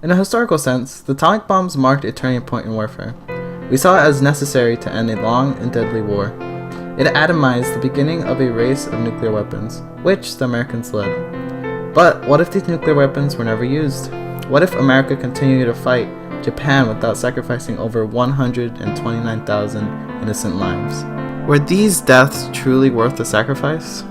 In a historical sense, the atomic bombs marked a turning point in warfare. We saw it as necessary to end a long and deadly war. It atomized the beginning of a race of nuclear weapons, which the Americans led. But what if these nuclear weapons were never used? What if America continued to fight Japan without sacrificing over 129,000 innocent lives? Were these deaths truly worth the sacrifice?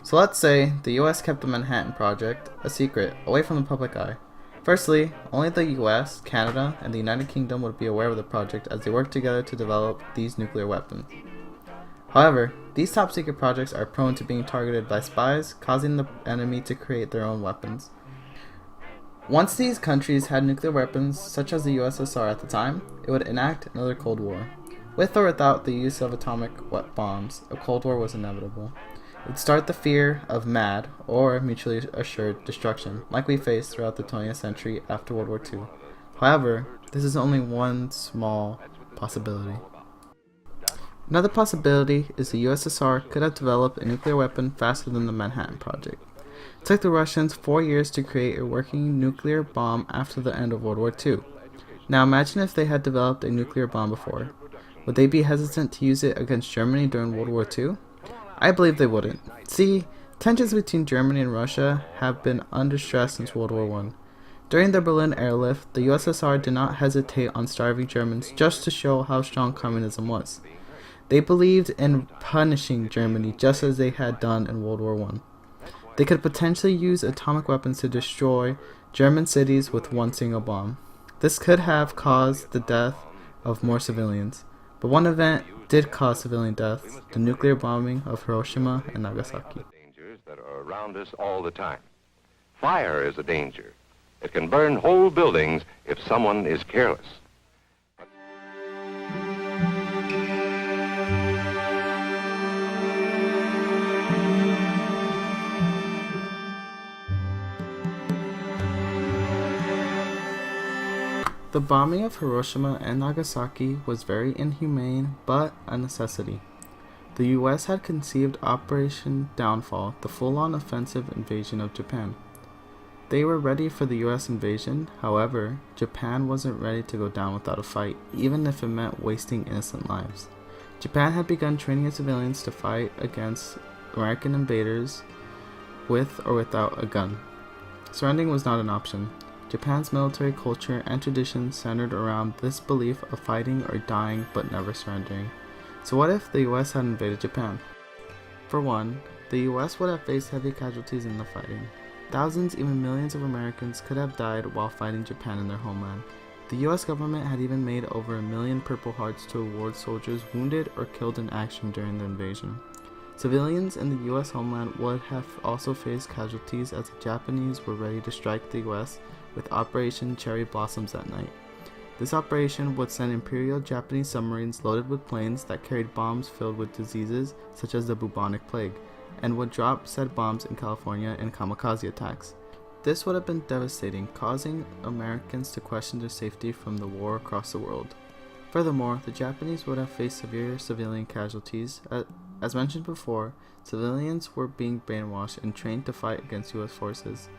So let's say the US kept the Manhattan Project a secret, away from the public eye. Firstly, only the US, Canada, and the United Kingdom would be aware of the project as they worked together to develop these nuclear weapons. However, these top secret projects are prone to being targeted by spies, causing the enemy to create their own weapons. Once these countries had nuclear weapons, such as the USSR at the time, it would enact another Cold War. With or without the use of atomic bombs, a Cold War was inevitable. It would start the fear of mad or mutually assured destruction, like we faced throughout the 20th century after World War II. However, this is only one small possibility. Another possibility is the USSR could have developed a nuclear weapon faster than the Manhattan Project. It took the Russians 4 years to create a working nuclear bomb after the end of World War II. Now imagine if they had developed a nuclear bomb before. Would they be hesitant to use it against Germany during World War II? I believe they wouldn't. See, tensions between Germany and Russia have been under stress since World War I. During the Berlin airlift, the USSR did not hesitate on starving Germans just to show how strong communism was. They believed in punishing Germany just as they had done in World War I. They could potentially use atomic weapons to destroy German cities with one single bomb. This could have caused the death of more civilians. But one event did cause civilian deaths, the nuclear bombing of Hiroshima and Nagasaki. Dangers that are around us all the time. Fire is a danger. It can burn whole buildings if someone is careless. The bombing of Hiroshima and Nagasaki was very inhumane, but a necessity. The US had conceived Operation Downfall, the full-on offensive invasion of Japan. They were ready for the US invasion, however, Japan wasn't ready to go down without a fight, even if it meant wasting innocent lives. Japan had begun training its civilians to fight against American invaders with or without a gun. Surrendering was not an option. Japan's military culture and traditions centered around this belief of fighting or dying but never surrendering. So what if the US had invaded Japan? For one, the US would have faced heavy casualties in the fighting. Thousands, even millions of Americans could have died while fighting Japan in their homeland. The US government had even made over 1 million Purple Hearts to award soldiers wounded or killed in action during the invasion. Civilians in the US homeland would have also faced casualties as the Japanese were ready to strike the US with Operation Cherry Blossoms that night. This operation would send Imperial Japanese submarines loaded with planes that carried bombs filled with diseases such as the bubonic plague, and would drop said bombs in California in kamikaze attacks. This would have been devastating, causing Americans to question their safety from the war across the world. Furthermore, the Japanese would have faced severe civilian casualties. As mentioned before, civilians were being brainwashed and trained to fight against US forces.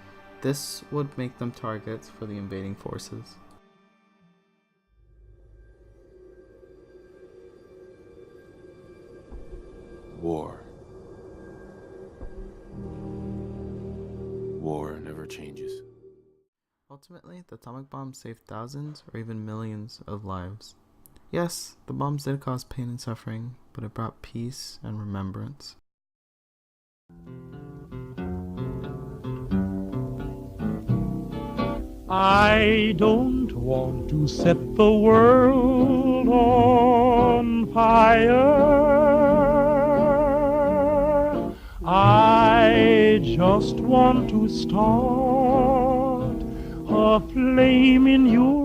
This would make them targets for the invading forces. War. War never changes. Ultimately, the atomic bomb saved thousands or even millions of lives. Yes, the bombs did cause pain and suffering, but it brought peace and remembrance. I don't want to set the world on fire. I just want to start a flame in your